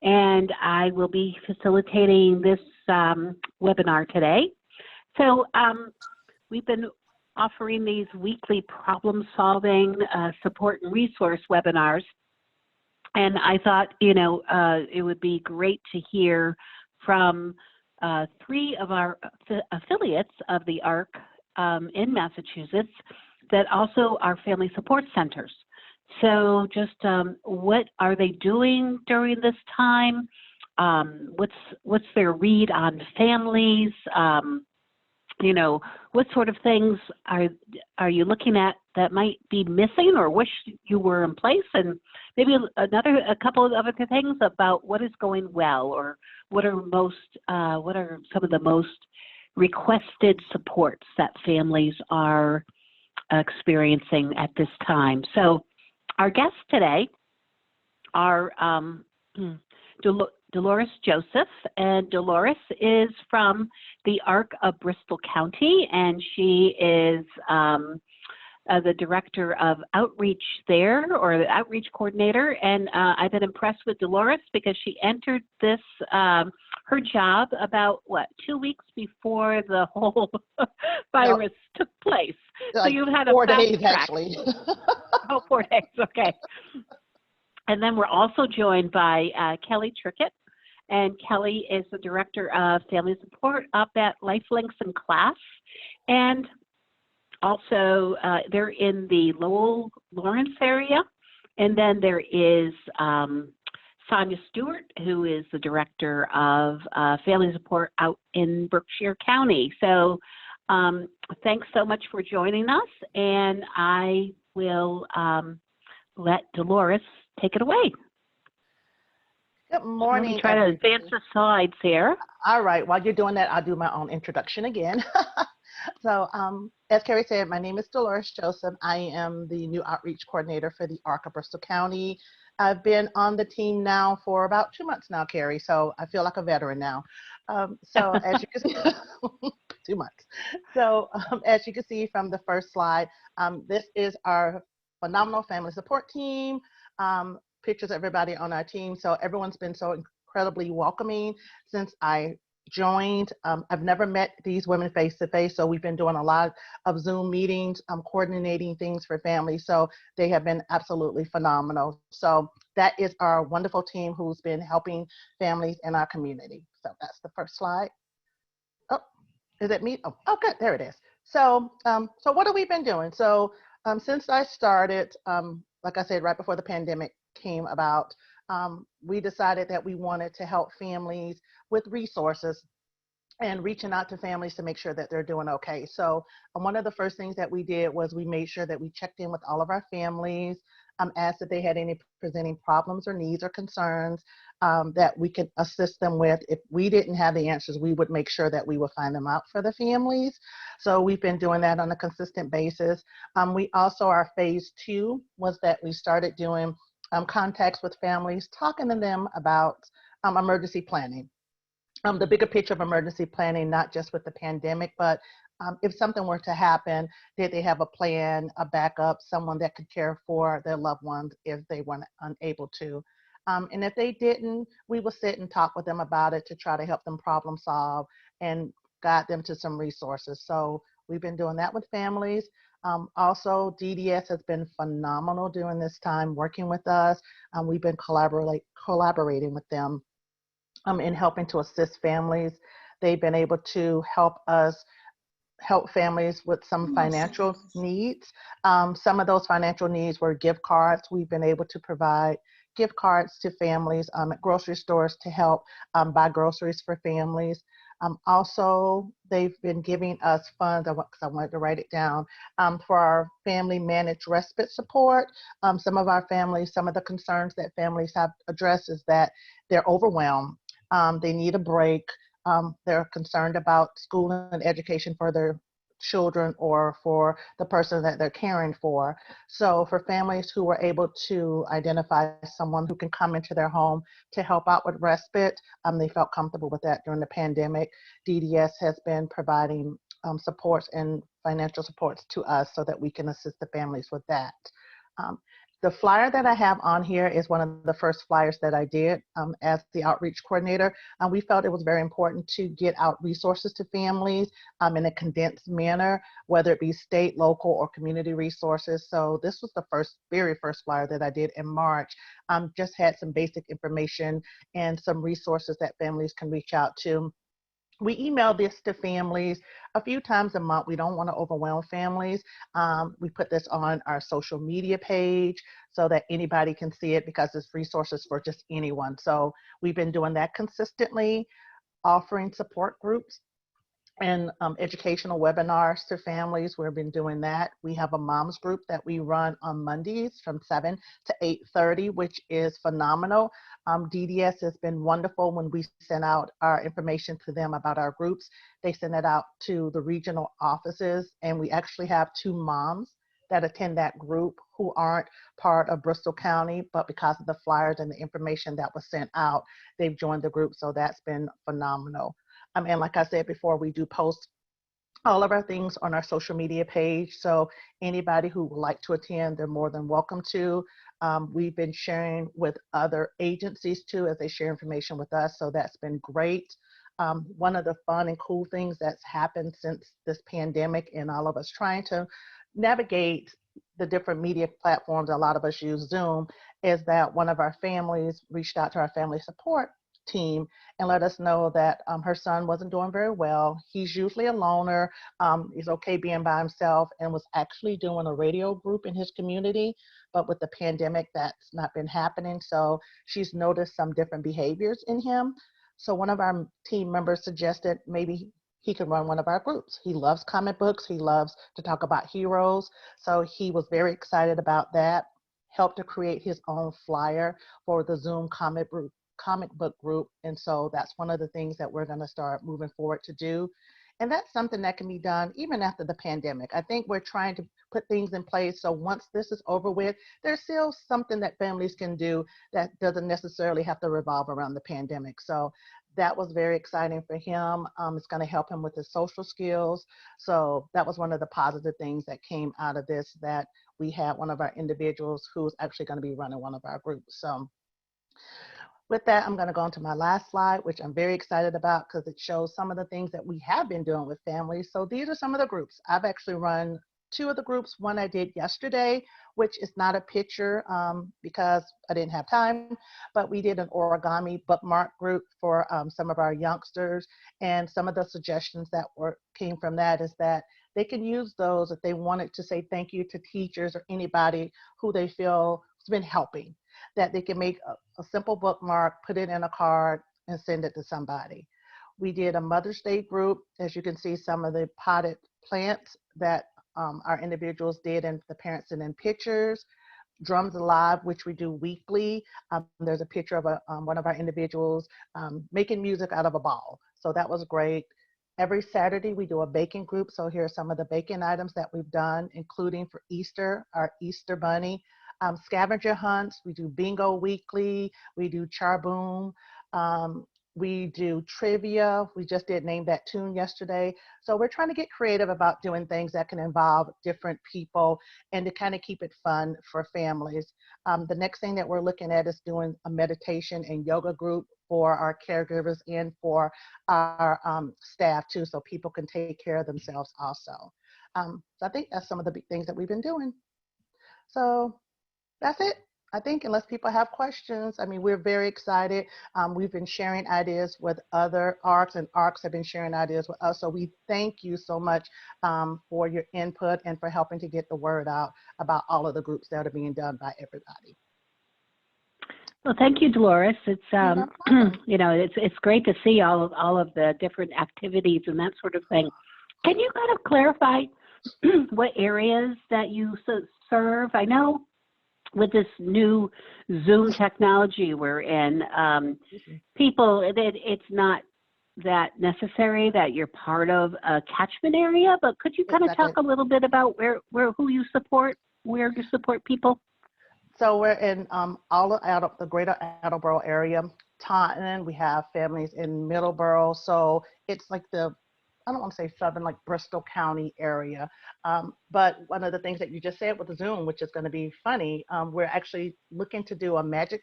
and I will be facilitating this webinar today. So we've been offering these weekly problem-solving support and resource webinars, and I thought, it would be great to hear from 3 of our affiliates of the ARC in Massachusetts that also are family support centers. So just what are they doing during this time? What's their read on families? What sort of things are you looking at that might be missing or wish you were in place? And maybe a couple of other things about what is going well, or what are some of the most requested supports that families are experiencing at this time. So our guests today are Dolores Joseph, and Dolores is from the ARC of Bristol County, and she is the director of outreach there, or the outreach coordinator. And I've been impressed with Dolores because she entered this her job about 2 weeks before the whole virus took place. So you've had a 4 fast days track. actually. Oh, 4 days. Okay. And then we're also joined by Kelly Trickett, and Kelly is the Director of Family Support up at Lifelinks and Class. And also they're in the Lowell, Lawrence area. And then there is Sonia Stewart, who is the Director of Family Support out in Berkshire County. So thanks so much for joining us, and I will let Dolores take it away. Good morning. Let me try to advance the slides here. All right. While you're doing that, I'll do my own introduction again. So as Kerry said, my name is Dolores Joseph. I am the new outreach coordinator for the ARC of Bristol County. I've been on the team now for about 2 months now, Kerry, so I feel like a veteran now. So as you can see, 2 months. So as you can see from the first slide, this is our phenomenal family support team. Pictures of everybody on our team. So everyone's been so incredibly welcoming since I joined. I've never met these women face to face, so we've been doing a lot of Zoom meetings, coordinating things for families. So they have been absolutely phenomenal. So that is our wonderful team who's been helping families in our community. So that's the first slide. Oh, is it me? Oh, good, there it is. So, so what have we been doing? So since I started, like I said, right before the pandemic came about, we decided that we wanted to help families with resources and reaching out to families to make sure that they're doing okay. So one of the first things that we did was we made sure that we checked in with all of our families, asked if they had any presenting problems or needs or concerns that we could assist them with. If we didn't have the answers, we would make sure that we would find them out for the families. So we've been doing that on a consistent basis. We also, our phase 2 was that we started doing contacts with families, talking to them about emergency planning. The bigger picture of emergency planning, not just with the pandemic, but if something were to happen, did they have a plan, a backup, someone that could care for their loved ones if they weren't unable to? And if they didn't, we would sit and talk with them about it to try to help them problem solve and guide them to some resources. So we've been doing that with families. Also, DDS has been phenomenal during this time working with us. We've been collaborating with them in helping to assist families. They've been able to help us help families with some financial needs. Some of those financial needs were gift cards. We've been able to provide gift cards to families at grocery stores to help buy groceries for families. Also, they've been giving us funds, because I wanted to write it down, for our family managed respite support. Some of our families, some of the concerns that families have addressed is that they're overwhelmed. They need a break. They're concerned about school and education for their children or for the person that they're caring for. So for families who were able to identify someone who can come into their home to help out with respite, they felt comfortable with that during the pandemic. DDS has been providing supports and financial supports to us so that we can assist the families with that. The flyer that I have on here is one of the first flyers that I did as the outreach coordinator. We felt it was very important to get out resources to families in a condensed manner, whether it be state, local, or community resources. So this was the very first flyer that I did in March. Just had some basic information and some resources that families can reach out to. We email this to families a few times a month. We don't want to overwhelm families. We put this on our social media page so that anybody can see it, because it's resources for just anyone. So we've been doing that consistently, offering support groups and educational webinars to families. We've been doing that. We have a moms group that we run on Mondays from 7 to 8:30, which is phenomenal. DDS has been wonderful. When we send out our information to them about our groups, they send it out to the regional offices, and we actually have 2 moms that attend that group who aren't part of Bristol County, but because of the flyers and the information that was sent out, they've joined the group. So that's been phenomenal. And like I said before, we do post all of our things on our social media page. So anybody who would like to attend, they're more than welcome to. We've been sharing with other agencies too, as they share information with us. So that's been great. One of the fun and cool things that's happened since this pandemic and all of us trying to navigate the different media platforms, a lot of us use Zoom, is that one of our families reached out to our family support team and let us know that her son wasn't doing very well. He's usually a loner. He's okay being by himself, and was actually doing a radio group in his community. But with the pandemic, that's not been happening. So she's noticed some different behaviors in him. So one of our team members suggested maybe he could run one of our groups. He loves comic books. He loves to talk about heroes. So he was very excited about that. Helped to create his own flyer for the Zoom comic book group. And so that's one of the things that we're going to start moving forward to do. And that's something that can be done even after the pandemic. I think we're trying to put things in place so once this is over with, there's still something that families can do that doesn't necessarily have to revolve around the pandemic. So that was very exciting for him. It's going to help him with his social skills. So that was one of the positive things that came out of this, that we had one of our individuals who's actually going to be running one of our groups. So with that, I'm going to go on to my last slide, which I'm very excited about because it shows some of the things that we have been doing with families. So these are some of the groups. I've actually run 2 of the groups. One I did yesterday, which is not a picture because I didn't have time, but we did an origami bookmark group for some of our youngsters. And some of the suggestions that came from that is that they can use those if they wanted to say thank you to teachers or anybody who they feel has been helping, that they can make a simple bookmark, put it in a card, and send it to somebody. We did a Mother's Day group. As you can see, some of the potted plants that our individuals did, and the parents sent in pictures. Drums Alive, which we do weekly. There's a picture of one of our individuals making music out of a ball. So that was great. Every Saturday, we do a baking group. So here are some of the baking items that we've done, including for Easter, our Easter bunny. Scavenger hunts, we do bingo weekly, we do charboom, we do trivia. We just did Name That Tune yesterday. So we're trying to get creative about doing things that can involve different people and to kind of keep it fun for families. The next thing that we're looking at is doing a meditation and yoga group for our caregivers and for our staff too, so people can take care of themselves also. So I think that's some of the big things that we've been doing. So that's it. I think unless people have questions, I mean, we're very excited. We've been sharing ideas with other ARCs, and ARCs have been sharing ideas with us. So we thank you so much for your input and for helping to get the word out about all of the groups that are being done by everybody. Well, thank you, Dolores. It's you know, it's great to see all of the different activities and that sort of thing. Can you kind of clarify what areas that you serve? I know with this new Zoom technology we're in, people, it's not that necessary that you're part of a catchment area, but could you kind of talk a little bit about who you support, where you support people? So we're in all of the greater Attleboro area. Taunton, we have families in Middleborough. So it's like the I don't want to say southern, like Bristol County area. But one of the things that you just said with Zoom, which is going to be funny, we're actually looking to do a magic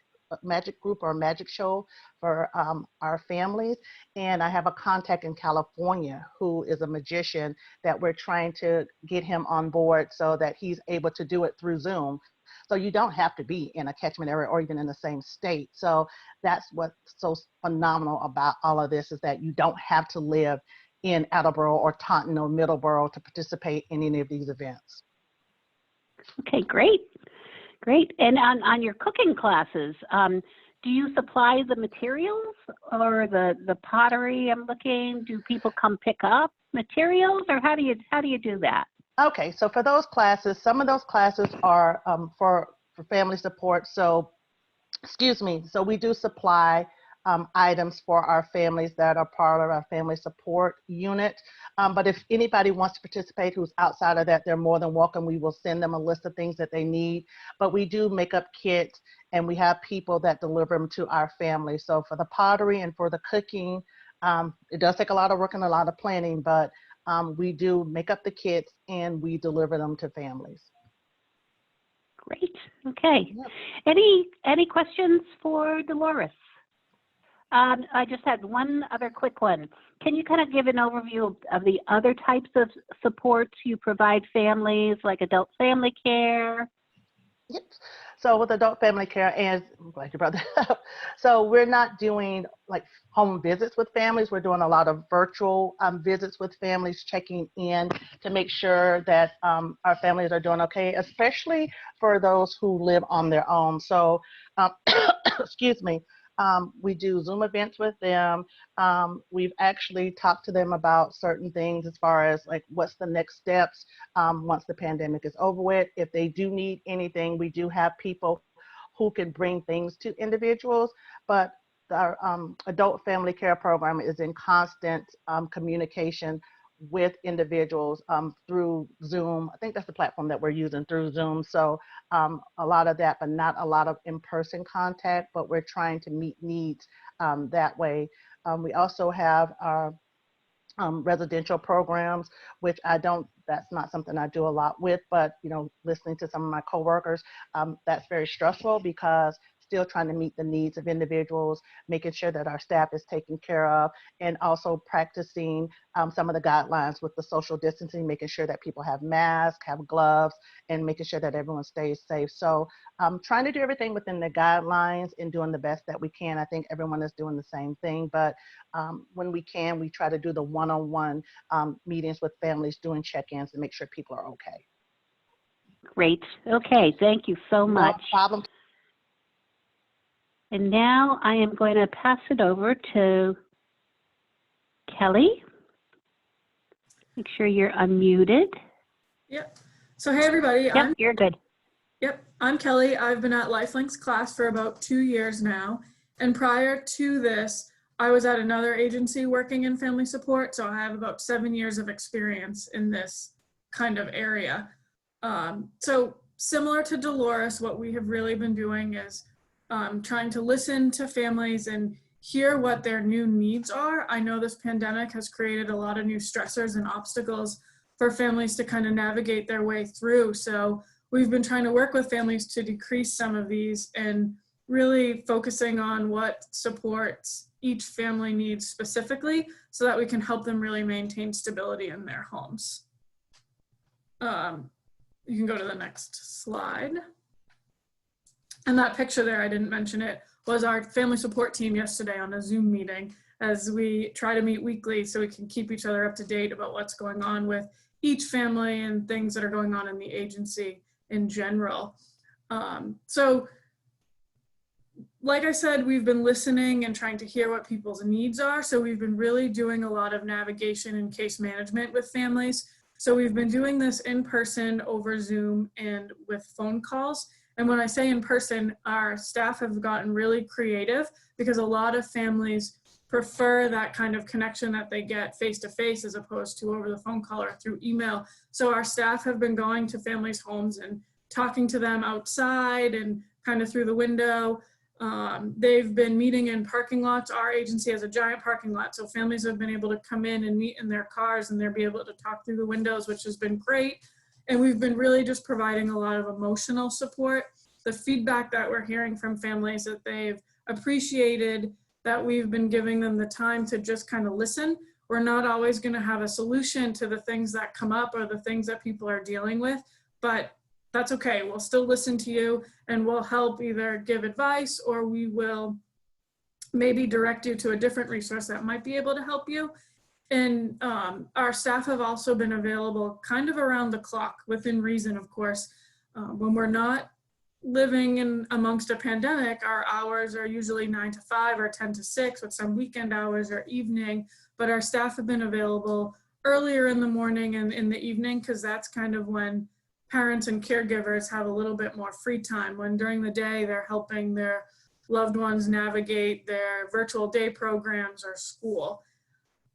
group or a magic show for our families. And I have a contact in California who is a magician that we're trying to get him on board so that he's able to do it through Zoom. So you don't have to be in a catchment area or even in the same state. So that's what's so phenomenal about all of this, is that you don't have to live in Attleboro or Taunton or Middleborough to participate in any of these events. Okay, great. Great. And on your cooking classes, do you supply the materials or the pottery? I'm looking. Do people come pick up materials, or how do you do that? Okay, so for those classes, some of those classes are for family support. So, excuse me. So we do supply items for our families that are part of our family support unit. But if anybody wants to participate who's outside of that, they're more than welcome. We will send them a list of things that they need. But we do make up kits, and we have people that deliver them to our families. So for the pottery and for the cooking, it does take a lot of work and a lot of planning, but we do make up the kits and we deliver them to families. Great. Okay. Yep. Any questions for Dolores? I just had one other quick one. Can you kind of give an overview of the other types of supports you provide families, like adult family care? Yep. So with adult family care, and I'm glad you brought that up. So we're not doing like home visits with families. We're doing a lot of virtual visits with families, checking in to make sure that our families are doing okay, especially for those who live on their own. So, excuse me. We do Zoom events with them. We've actually talked to them about certain things as far as like what's the next steps once the pandemic is over with. If they do need anything, we do have people who can bring things to individuals, but our adult family care program is in constant communication with individuals through Zoom. I think that's the platform that we're using, through Zoom. So a lot of that, but not a lot of in-person contact, but we're trying to meet needs that way. We also have our residential programs, which that's not something I do a lot with, but listening to some of my coworkers, that's very stressful because still trying to meet the needs of individuals, making sure that our staff is taken care of, and also practicing some of the guidelines with the social distancing, making sure that people have masks, have gloves, and making sure that everyone stays safe. So trying to do everything within the guidelines and doing the best that we can. I think everyone is doing the same thing, but when we can, we try to do the one-on-one meetings with families, doing check-ins to make sure people are okay. Great. Okay, thank you so much. No problem. And now I am going to pass it over to Kelly. Make sure you're unmuted. Yep. So hey everybody. Yep, you're good. Yep, I'm Kelly. I've been at LifeLink's class for about 2 years now. And prior to this, I was at another agency working in family support. So I have about 7 years of experience in this kind of area. So similar to Dolores, what we have really been doing is trying to listen to families and hear what their new needs are. I know this pandemic has created a lot of new stressors and obstacles for families to kind of navigate their way through. So we've been trying to work with families to decrease some of these and really focusing on what supports each family needs specifically so that we can help them really maintain stability in their homes. You can go to the next slide. And that picture there, I didn't mention it, was our family support team yesterday on a Zoom meeting as we try to meet weekly so we can keep each other up to date about what's going on with each family and things that are going on in the agency in general. So like I said, we've been listening and trying to hear what people's needs are. So we've been really doing a lot of navigation and case management with families. So we've been doing this in person, over Zoom, and with phone calls. And when I say in person, our staff have gotten really creative because a lot of families prefer that kind of connection that they get face-to-face as opposed to over the phone call or through email. So our staff have been going to families' homes and talking to them outside and kind of through the window They've been meeting in parking lots. Our agency has a giant parking lot, so families have been able to come in and meet in their cars, and they'll be able to talk through the windows, which has been great. And we've been really just providing a lot of emotional support. The feedback that we're hearing from families that they've appreciated that we've been giving them the time to just kind of listen. We're not always going to have a solution to the things that come up or the things that people are dealing with, but that's okay. We'll still listen to you, and we'll help either give advice, or we will maybe direct you to a different resource that might be able to help you. And our staff have also been available kind of around the clock, within reason, of course. When we're not living in amongst a pandemic, our hours are usually 9 to 5 or 10 to 6, with some weekend hours or evening, but our staff have been available earlier in the morning and in the evening, because that's kind of when parents and caregivers have a little bit more free time, when during the day they're helping their loved ones navigate their virtual day programs or school.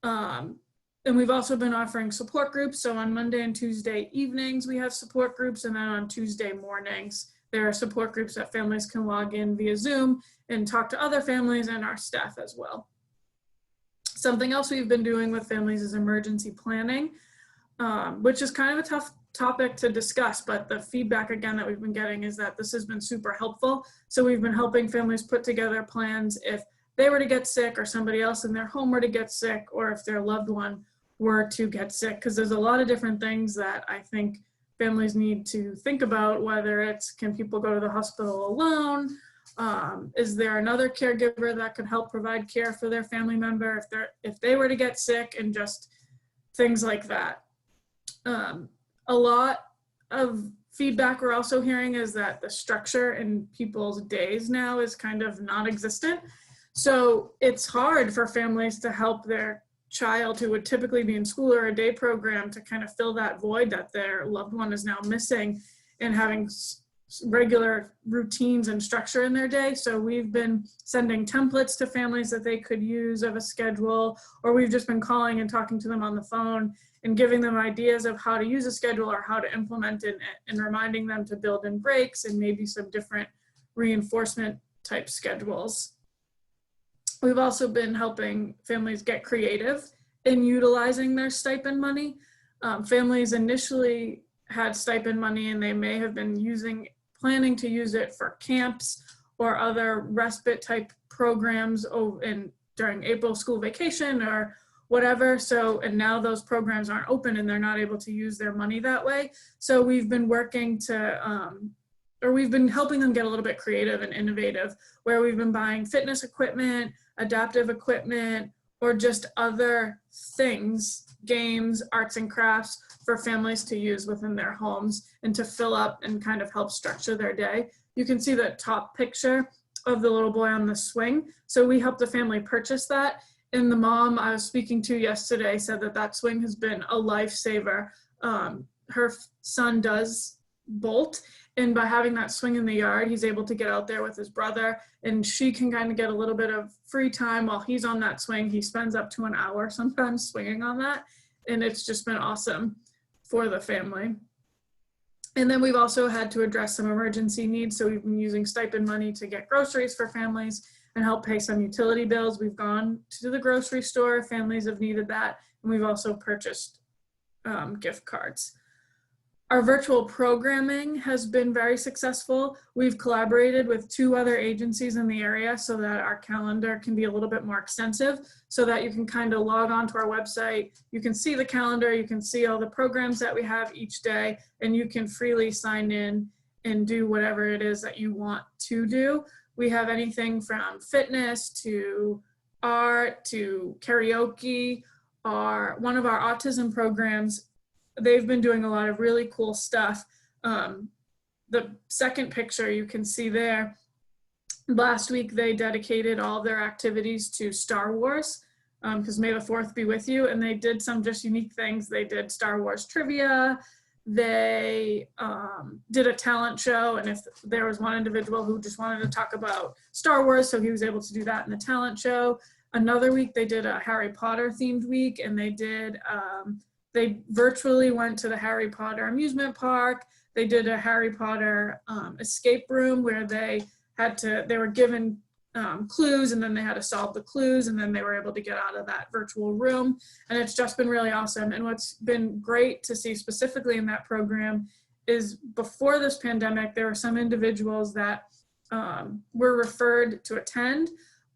And we've also been offering support groups. So on Monday and Tuesday evenings, we have support groups. And then on Tuesday mornings, there are support groups that families can log in via Zoom and talk to other families and our staff as well. Something else we've been doing with families is emergency planning, which is kind of a tough topic to discuss, but the feedback again that we've been getting is that this has been super helpful. So we've been helping families put together plans if they were to get sick, or somebody else in their home were to get sick, or if their loved one were to get sick, because there's a lot of different things that I think families need to think about, whether it's, can people go to the hospital alone? Is there another caregiver that could help provide care for their family member if they were to get sick, and just things like that. A lot of feedback we're also hearing is that the structure in people's days now is kind of non-existent. So it's hard for families to help their child who would typically be in school or a day program to kind of fill that void that their loved one is now missing, and having regular routines and structure in their day. So we've been sending templates to families that they could use of a schedule, or we've just been calling and talking to them on the phone and giving them ideas of how to use a schedule or how to implement it, and reminding them to build in breaks and maybe some different reinforcement type schedules. We've also been helping families get creative in utilizing their stipend money. Families initially had stipend money, and they may have been planning to use it for camps or other respite type programs during April school vacation or whatever. So, and now those programs aren't open and they're not able to use their money that way. So we've been working to, or we've been helping them get a little bit creative and innovative, where we've been buying fitness equipment, adaptive equipment, or just other things, games, arts and crafts for families to use within their homes and to fill up and kind of help structure their day. You can see the top picture of the little boy on the swing. So we helped the family purchase that. And the mom I was speaking to yesterday said that that swing has been a lifesaver. Her son does bolt, and by having that swing in the yard, he's able to get out there with his brother, and she can kind of get a little bit of free time while he's on that swing. He spends up to an hour sometimes swinging on that, and it's just been awesome for the family. And then we've also had to address some emergency needs. So we've been using stipend money to get groceries for families and help pay some utility bills. We've gone to the grocery store, families have needed that, and we've also purchased gift cards. Our virtual programming has been very successful. We've collaborated with 2 other agencies in the area so that our calendar can be a little bit more extensive, so that you can kind of log on to our website. You can see the calendar, you can see all the programs that we have each day, and you can freely sign in and do whatever it is that you want to do. We have anything from fitness to art to karaoke. One of our autism programs, they've been doing a lot of really cool stuff. The second picture you can see there, last week they dedicated all their activities to Star Wars, because May the 4th be with you, and they did some just unique things. They did Star Wars trivia, they did a talent show, and if there was one individual who just wanted to talk about Star Wars, so he was able to do that in the talent show. Another week they did a Harry Potter themed week, and they did they virtually went to the Harry Potter amusement park. They did a Harry Potter escape room where they they were given clues, and then they had to solve the clues, and then they were able to get out of that virtual room. And it's just been really awesome. And what's been great to see specifically in that program is before this pandemic, there were some individuals that were referred to attend,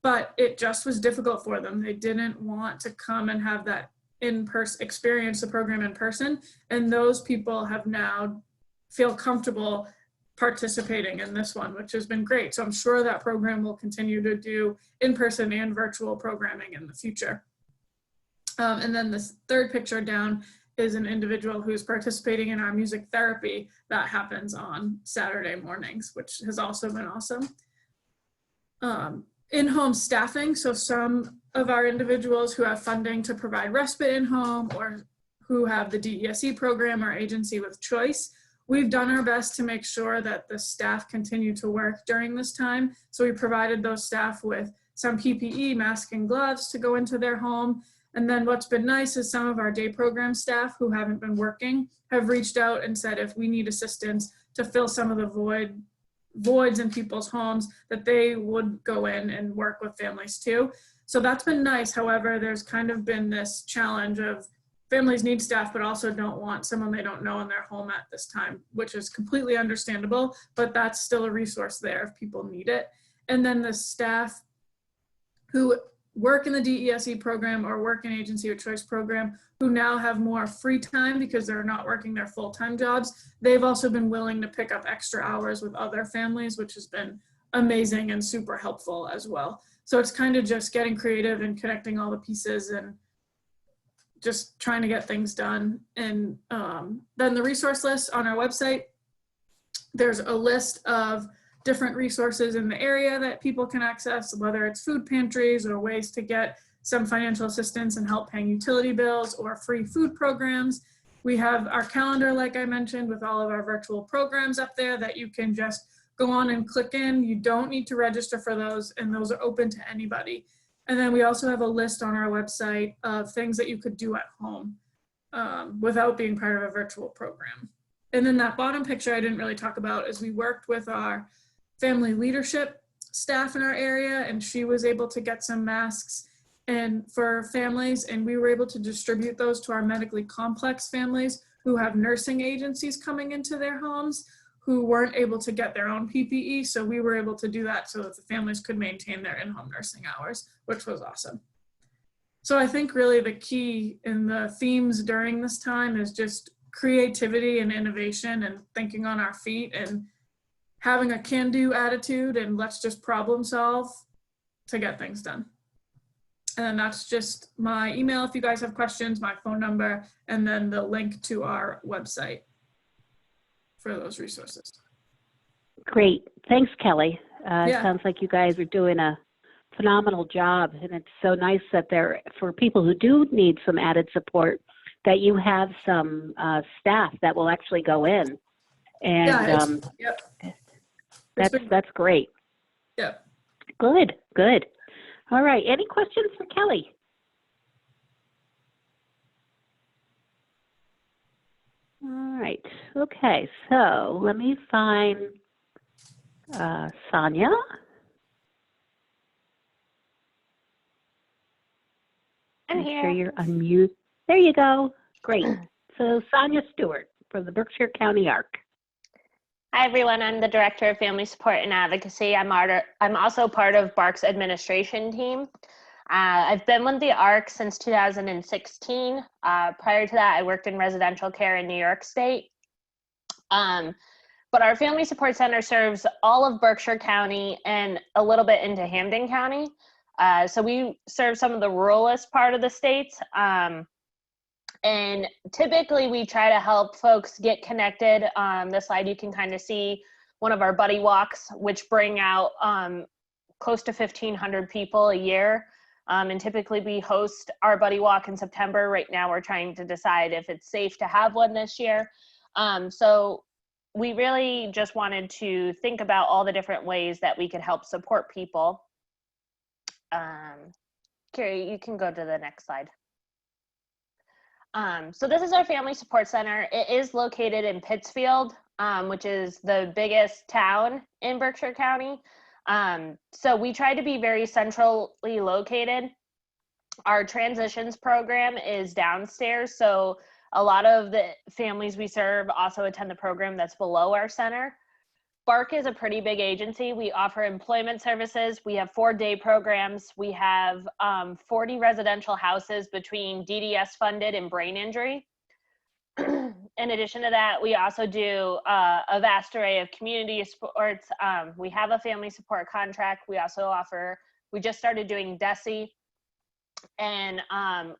but it just was difficult for them. They didn't want to come and have that in-person experience, the program in person. And those people have now feel comfortable participating in this one, which has been great. So I'm sure that program will continue to do in-person and virtual programming in the future. And then this third picture down is an individual who's participating in our music therapy that happens on Saturday mornings, which has also been awesome. In-home staffing, so some of our individuals who have funding to provide respite in-home or who have the DESE program or agency with choice, we've done our best to make sure that the staff continue to work during this time. So we provided those staff with some PPE, mask and gloves to go into their home. And then what's been nice is some of our day program staff who haven't been working have reached out and said if we need assistance to fill some of the voids in people's homes, that they would go in and work with families too. So that's been nice. However, there's kind of been this challenge of families need staff, but also don't want someone they don't know in their home at this time, which is completely understandable, but that's still a resource there if people need it. And then the staff who work in the DESE program or work in agency of choice program who now have more free time because they're not working their full-time jobs, they've also been willing to pick up extra hours with other families, which has been amazing and super helpful as well. So it's kind of just getting creative and connecting all the pieces and just trying to get things done. And then the resource list on our website, there's a list of different resources in the area that people can access, whether it's food pantries or ways to get some financial assistance and help paying utility bills or free food programs. We have our calendar, like I mentioned, with all of our virtual programs up there that you can just go on and click in. You don't need to register for those, and those are open to anybody. And then we also have a list on our website of things that you could do at home without being part of a virtual program. And then that bottom picture I didn't really talk about is we worked with our family leadership staff in our area, and she was able to get some masks and for families, and we were able to distribute those to our medically complex families who have nursing agencies coming into their homes who weren't able to get their own PPE. So we were able to do that so that the families could maintain their in-home nursing hours, which was awesome. So I think really the key in the themes during this time is just creativity and innovation and thinking on our feet and having a can-do attitude and let's just problem solve to get things done. And then that's just my email if you guys have questions, my phone number, and then the link to our website for those resources. Great. Thanks, Kelly. Yeah. It sounds like you guys are doing a phenomenal job, and it's so nice that for people who do need some added support, that you have some staff that will actually go in. And yep. That's great. Yep. Good, good. All right, any questions for Kelly? All right, okay, so let me find Sonia. I'm Make here. sure you're unmute. There you go. Great. So Sonia Stewart from the Berkshire County ARC. Hi, everyone. I'm the Director of Family Support and Advocacy. I'm also part of BARC's administration team. I've been with the ARC since 2016. Prior to that, I worked in residential care in New York State. But our Family Support Center serves all of Berkshire County and a little bit into Hampden County. So we serve some of the ruralist part of the states. And typically we try to help folks get connected. This slide you can kind of see one of our buddy walks, which bring out close to 1,500 people a year. And typically we host our buddy walk in September. Right now we're trying to decide if it's safe to have one this year. So we really just wanted to think about all the different ways that we could help support people. Kerry, you can go to the next slide. So this is our Family Support Center. It is located in Pittsfield, which is the biggest town in Berkshire County. So we try to be very centrally located. Our transitions program is downstairs, so a lot of the families we serve also attend the program that's below our center. Bark is a pretty big agency. We offer employment services. We have 4-day programs. We have 40 residential houses between DDS funded and brain injury. In addition to that, we also do a vast array of community sports. We have a family support contract. We also offer, we just started doing DESE, and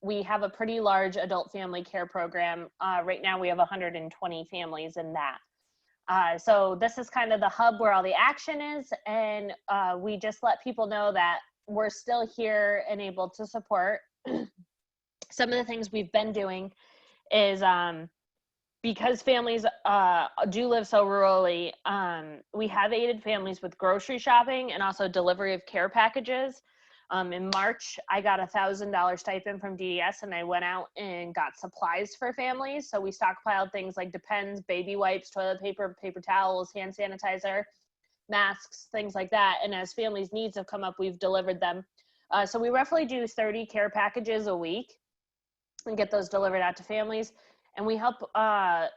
we have a pretty large adult family care program. Right now we have 120 families in that. So this is kind of the hub where all the action is, and we just let people know that we're still here and able to support. Some of the things we've been doing is because families do live so rurally, we have aided families with grocery shopping and also delivery of care packages. In March, I got a $1,000 stipend from DDS, and I went out and got supplies for families. So we stockpiled things like Depends, baby wipes, toilet paper, paper towels, hand sanitizer, masks, things like that. And as families' needs have come up, we've delivered them. So we roughly do 30 care packages a week and get those delivered out to families. And we help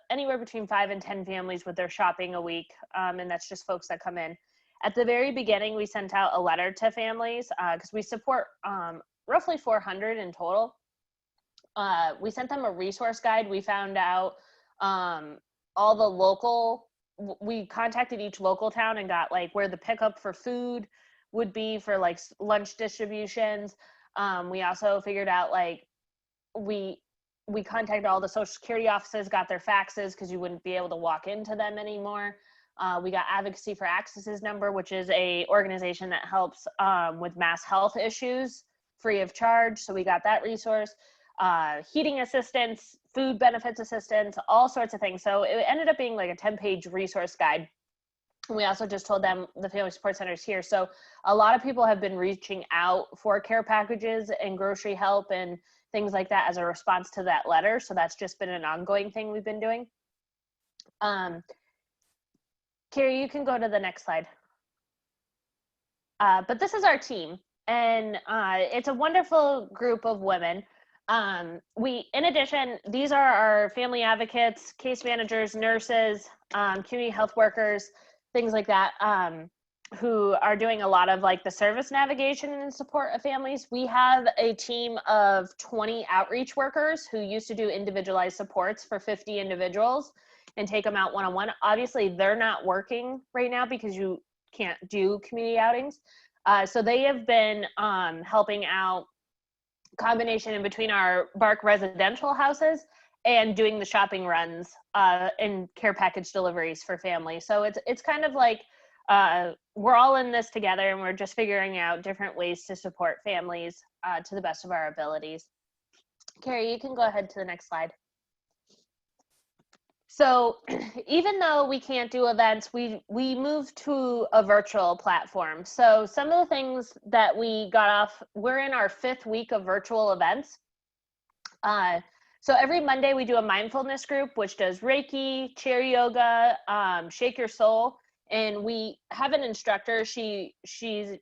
anywhere between 5 and 10 families with their shopping a week. And that's just folks that come in. At the very beginning, we sent out a letter to families because we support roughly 400 in total. We sent them a resource guide. We found out all the local, we contacted each local town and got like where the pickup for food would be for like lunch distributions. We also figured out like, we contacted all the Social Security offices, got their faxes because you wouldn't be able to walk into them anymore. We got Advocacy for Access's number, which is a organization that helps with mass health issues free of charge. So we got that resource, heating assistance, food benefits assistance, all sorts of things. So it ended up being like a 10-page resource guide. We also just told them the Family Support Center is here. So a lot of people have been reaching out for care packages and grocery help and things like that as a response to that letter. So that's just been an ongoing thing we've been doing. Kerry, you can go to the next slide. But this is our team, and it's a wonderful group of women. In addition, these are our family advocates, case managers, nurses, community health workers, things like that, who are doing a lot of like the service navigation and support of families. We have a team of 20 outreach workers who used to do individualized supports for 50 individuals and take them out one-on-one. Obviously, they're not working right now because you can't do community outings. So they have been helping out, combination in between our Bark residential houses and doing the shopping runs and care package deliveries for families. So it's kind of like we're all in this together, and we're just figuring out different ways to support families to the best of our abilities. Kerry, you can go ahead to the next slide. So even though we can't do events, we moved to a virtual platform. So some of the things that we got off, we're in our 5th week of virtual events. So every Monday we do a mindfulness group, which does Reiki, chair yoga, shake your soul. And we have an instructor, she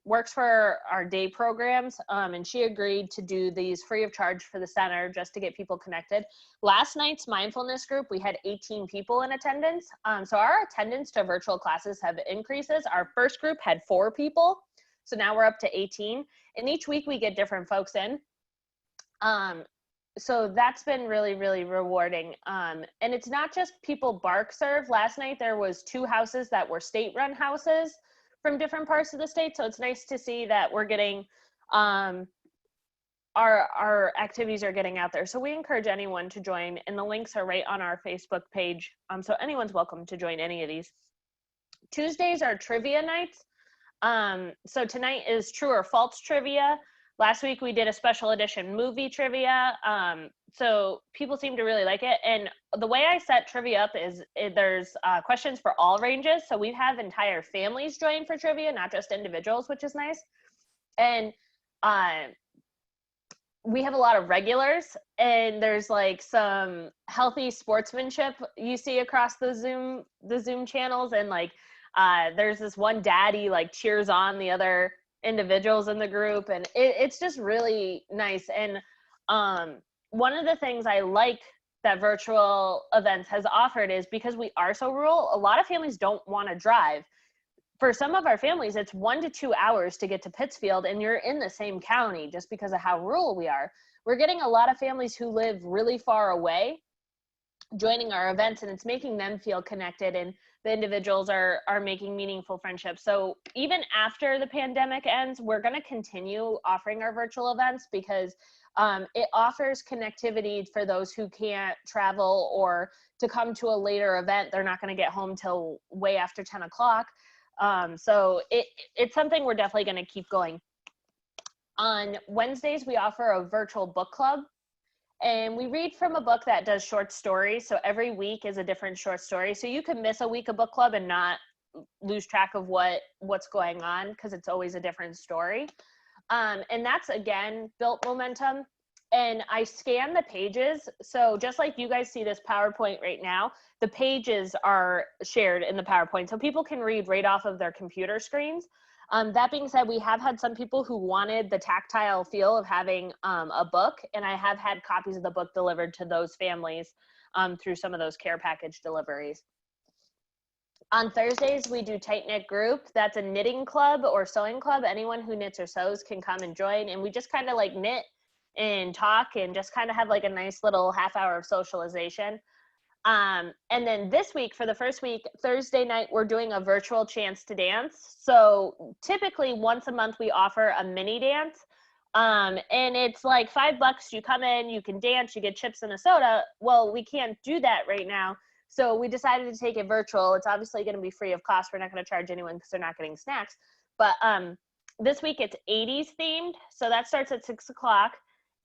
works for our day programs, and she agreed to do these free of charge for the center just to get people connected. Last night's mindfulness group, we had 18 people in attendance. So our attendance to virtual classes have increases. Our first group had 4 people, so now we're up to 18. And each week we get different folks in. So that's been really, really rewarding. And it's not just people Bark serve. Last night there was 2 houses that were state-run houses from different parts of the state. So it's nice to see that we're getting, our activities are getting out there. So we encourage anyone to join, and the links are right on our Facebook page. So anyone's welcome to join any of these. Tuesdays are trivia nights. So tonight is true or false trivia. Last week we did a special edition movie trivia, so people seem to really like it. And the way I set trivia up is there's questions for all ranges. So we have entire families join for trivia, not just individuals, which is nice. And we have a lot of regulars, and there's like some healthy sportsmanship you see across the Zoom channels, and like There's this one daddy like cheers on the other individuals in the group, and it's just really nice. And one of the things I like that virtual events has offered is because we are so rural, a lot of families don't want to drive. For some of our families, it's 1 to 2 hours to get to Pittsfield, and you're in the same county just because of how rural we are. We're getting a lot of families who live really far away joining our events, and it's making them feel connected, and the individuals are making meaningful friendships. So even after the pandemic ends, we're going to continue offering our virtual events because it offers connectivity for those who can't travel or to come to a later event. They're not going to get home till way after 10 o'clock. So it's something we're definitely going to keep going. On Wednesdays, we offer a virtual book club, and we read from a book that does short stories. So every week is a different short story. So you can miss a week of book club and not lose track of what's going on because it's always a different story. And that's, again, built momentum. And I scan the pages. So just like you guys see this PowerPoint right now, the pages are shared in the PowerPoint. So people can read right off of their computer screens. That being said, we have had some people who wanted the tactile feel of having a book, and I have had copies of the book delivered to those families through some of those care package deliveries. On Thursdays, we do Tight Knit Group. That's a knitting club or sewing club. Anyone who knits or sews can come and join, and we just kind of like knit and talk and just kind of have like a nice little half hour of socialization. And then this week, for the first week, Thursday night, we're doing a virtual chance to dance. So typically once a month, we offer a mini dance. And it's like $5. You come in, you can dance, you get chips and a soda. Well, we can't do that right now. So we decided to take it virtual. It's obviously going to be free of cost. We're not going to charge anyone because they're not getting snacks. But this week it's 80s themed. So that starts at 6 o'clock.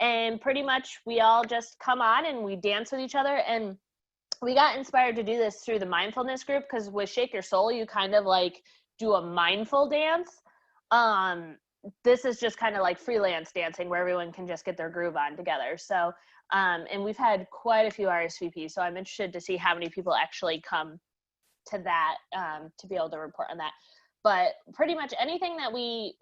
And pretty much we all just come on and we dance with each other. And we got inspired to do this through the mindfulness group because with Shake Your Soul, you kind of like do a mindful dance. This is just kind of like freelance dancing where everyone can just get their groove on together. So, and we've had quite a few RSVPs. So I'm interested to see how many people actually come to that to be able to report on that. But pretty much anything that we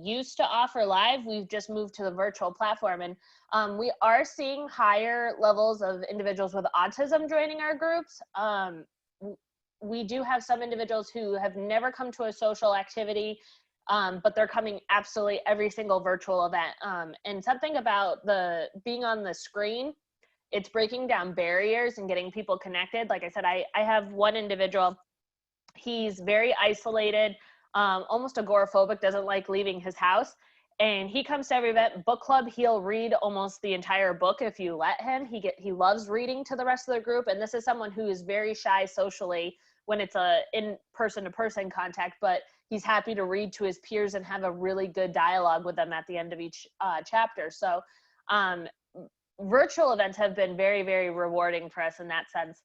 used to offer live, we've just moved to the virtual platform. And we are seeing higher levels of individuals with autism joining our groups. We do have some individuals who have never come to a social activity, but they're coming absolutely every single virtual event. And something about the being on the screen, it's breaking down barriers and getting people connected. Like I said, I have one individual. He's very isolated, almost agoraphobic, doesn't like leaving his house. And he comes to every event. Book club, he'll read almost the entire book if you let him. He loves reading to the rest of the group. And this is someone who is very shy socially when it's a in person-to-person contact, but he's happy to read to his peers and have a really good dialogue with them at the end of each chapter. So virtual events have been very, very rewarding for us in that sense.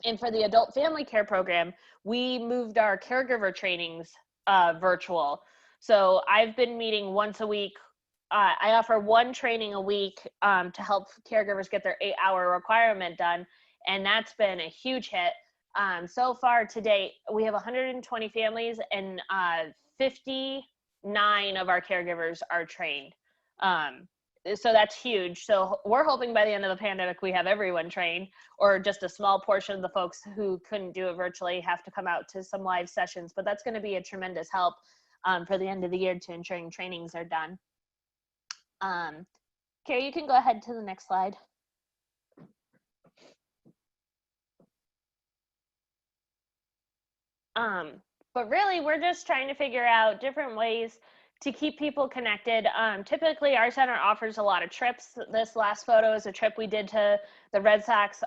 And for the adult family care program, we moved our caregiver trainings virtual. So I've been meeting once a week. I offer one training a week to help caregivers get their 8-hour requirement done. And that's been a huge hit. So far to date, we have 120 families and 59 of our caregivers are trained. So that's huge. So we're hoping by the end of the pandemic, we have everyone trained, or just a small portion of the folks who couldn't do it virtually have to come out to some live sessions. But that's going to be a tremendous help for the end of the year to ensuring trainings are done. Kerry, you can go ahead to the next slide. But really, we're just trying to figure out different ways to keep people connected. Typically, our center offers a lot of trips. This last photo is a trip we did to the Red Sox.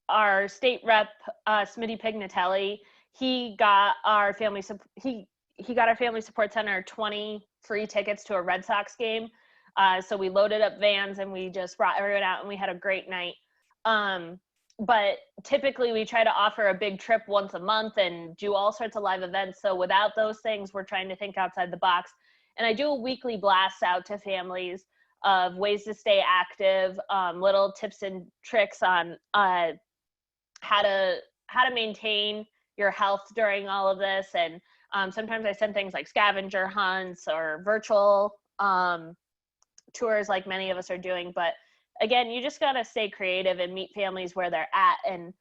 Our state rep, Smitty Pignatelli, he got our family support center 20 free tickets to a Red Sox game. So we loaded up vans and we just brought everyone out and we had a great night. But typically we try to offer a big trip once a month and do all sorts of live events. So without those things, we're trying to think outside the box. And I do a weekly blast out to families of ways to stay active, little tips and tricks on how to maintain your health during all of this. And sometimes I send things like scavenger hunts or virtual tours like many of us are doing. But again, you just got to stay creative and meet families where they're at. And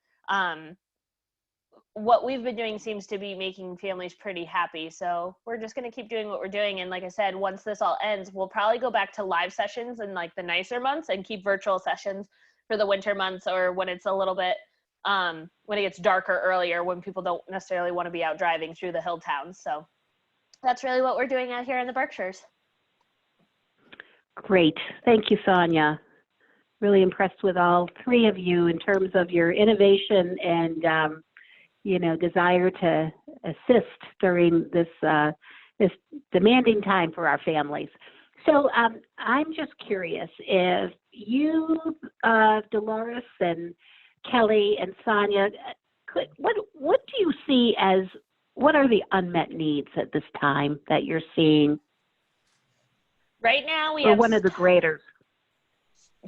what we've been doing seems to be making families pretty happy. So we're just going to keep doing what we're doing. And like I said, once this all ends, we'll probably go back to live sessions in like the nicer months and keep virtual sessions for the winter months, or when it's a little bit, when it gets darker earlier, when people don't necessarily want to be out driving through the hill towns. So that's really what we're doing out here in the Berkshires. Great. Thank you, Sonia. Really impressed with all three of you in terms of your innovation and, desire to assist during this demanding time for our families. So I'm just curious if you, Dolores and Kelly and Sonia, what do you see as, what are the unmet needs at this time that you're seeing? Right now we or have one of the graders.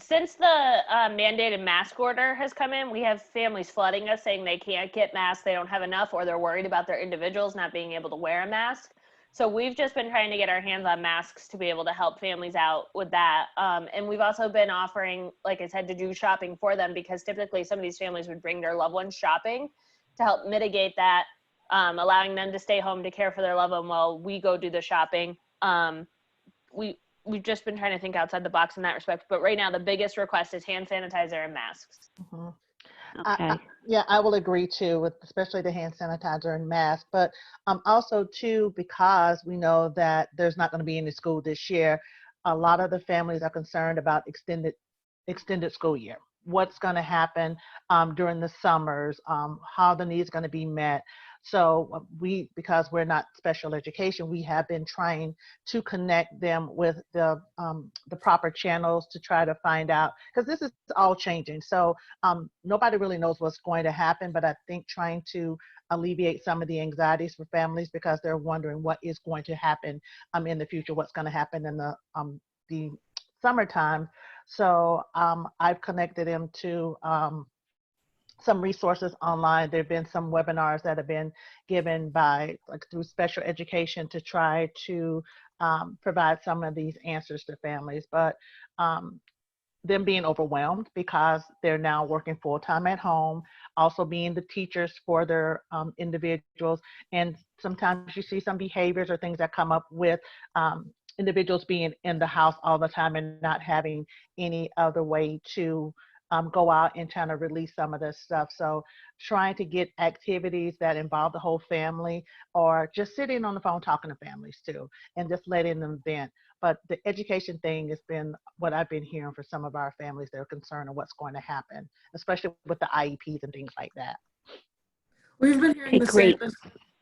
Since the mandated mask order has come in, we have families flooding us saying they can't get masks, they don't have enough, or they're worried about their individuals not being able to wear a mask. So we've just been trying to get our hands on masks to be able to help families out with that. And we've also been offering, like I said, to do shopping for them, because typically some of these families would bring their loved ones shopping to help mitigate that, allowing them to stay home to care for their loved one while we go do the shopping. We've just been trying to think outside the box in that respect. But right now, the biggest request is hand sanitizer and masks. Mm-hmm. Okay. I will agree too, with especially the hand sanitizer and mask. But also too, because we know that there's not going to be any school this year, a lot of the families are concerned about extended school year. What's going to happen during the summers, how the needs going to be met. So because we're not special education, we have been trying to connect them with the proper channels to try to find out, because this is all changing. So nobody really knows what's going to happen, but I think trying to alleviate some of the anxieties for families, because they're wondering what is going to happen in the future, what's going to happen in the summertime. So I've connected them to some resources online. There have been some webinars that have been given by, like, through special education to try to provide some of these answers to families. But them being overwhelmed because they're now working full-time at home, also being the teachers for their individuals. And sometimes you see some behaviors or things that come up with individuals being in the house all the time and not having any other way to go out and trying to release some of this stuff. So trying to get activities that involve the whole family, or just sitting on the phone talking to families too, and just letting them vent. But the education thing has been what I've been hearing for some of our families. They're concerned of what's going to happen, especially with the IEPs and things like that. We've been hearing the same as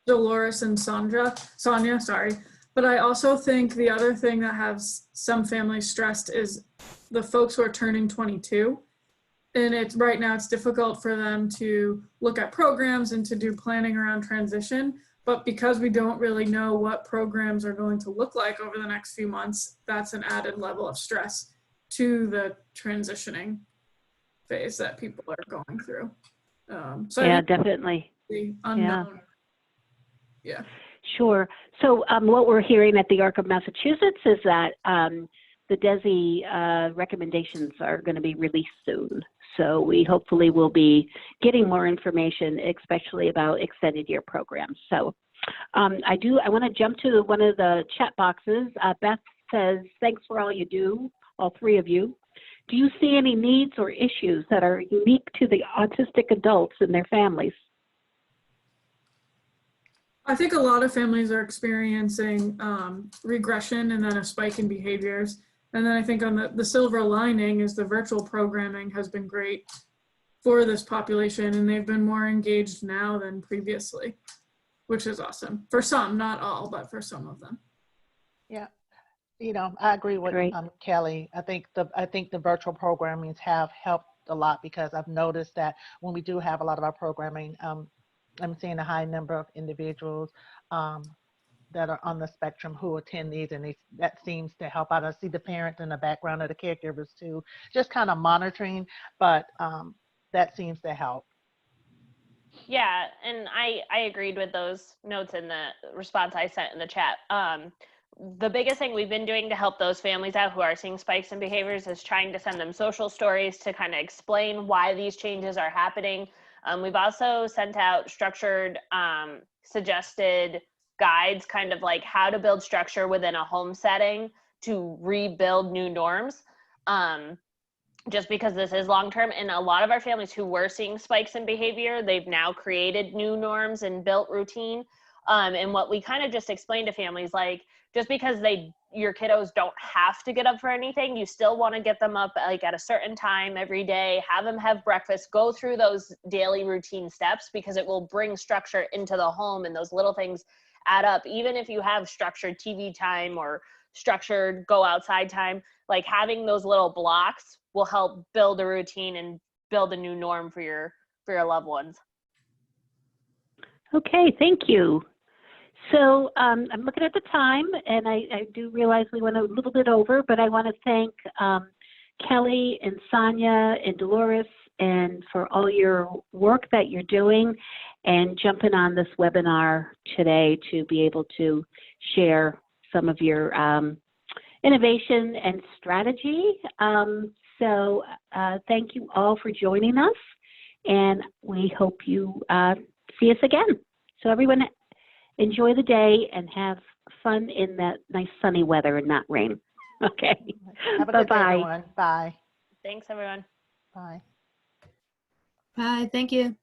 Dolores and Sonia, sorry. But I also think the other thing that has some families stressed is the folks who are turning 22. And right now it's difficult for them to look at programs and to do planning around transition. But because we don't really know what programs are going to look like over the next few months, that's an added level of stress to the transitioning phase that people are going through. So yeah, definitely. The unknown. Yeah. Sure. So what we're hearing at the ARC of Massachusetts is that the DESE recommendations are going to be released soon. So we hopefully will be getting more information, especially about extended year programs. So I want to jump to one of the chat boxes. Beth says, thanks for all you do, all three of you. Do you see any needs or issues that are unique to the autistic adults and their families? I think a lot of families are experiencing regression and then a spike in behaviors. And then I think on the silver lining is the virtual programming has been great for this population, and they've been more engaged now than previously, which is awesome. For some, not all, but for some of them. Yeah, I agree with Kelly. I think the virtual programmings have helped a lot, because I've noticed that when we do have a lot of our programming, I'm seeing a high number of individuals that are on the spectrum who attend these, and that seems to help out. I see the parents in the background of the caregivers too, just kind of monitoring, but that seems to help. Yeah, and I agreed with those notes in the response I sent in the chat. The biggest thing we've been doing to help those families out who are seeing spikes in behaviors is trying to send them social stories to kind of explain why these changes are happening. We've also sent out structured, suggested guides, kind of like how to build structure within a home setting to rebuild new norms. Just because this is long-term, and a lot of our families who were seeing spikes in behavior, they've now created new norms and built routine. And what we kind of just explained to families, like, just because your kiddos don't have to get up for anything, you still want to get them up like at a certain time every day, have them have breakfast, go through those daily routine steps, because it will bring structure into the home, and those little things add up. Even if you have structured TV time or structured go outside time, like having those little blocks will help build a routine and build a new norm for your loved ones. Okay, thank you. So I'm looking at the time, and I do realize we went a little bit over, but I want to thank Kelly and Sonia and Dolores and for all your work that you're doing and jumping on this webinar today to be able to share some of your innovation and strategy. So thank you all for joining us, and we hope you see us again. So everyone, enjoy the day and have fun in that nice sunny weather and not rain. Okay. Have a good day, everyone. Bye. Thanks, everyone. Bye. Bye. Thank you.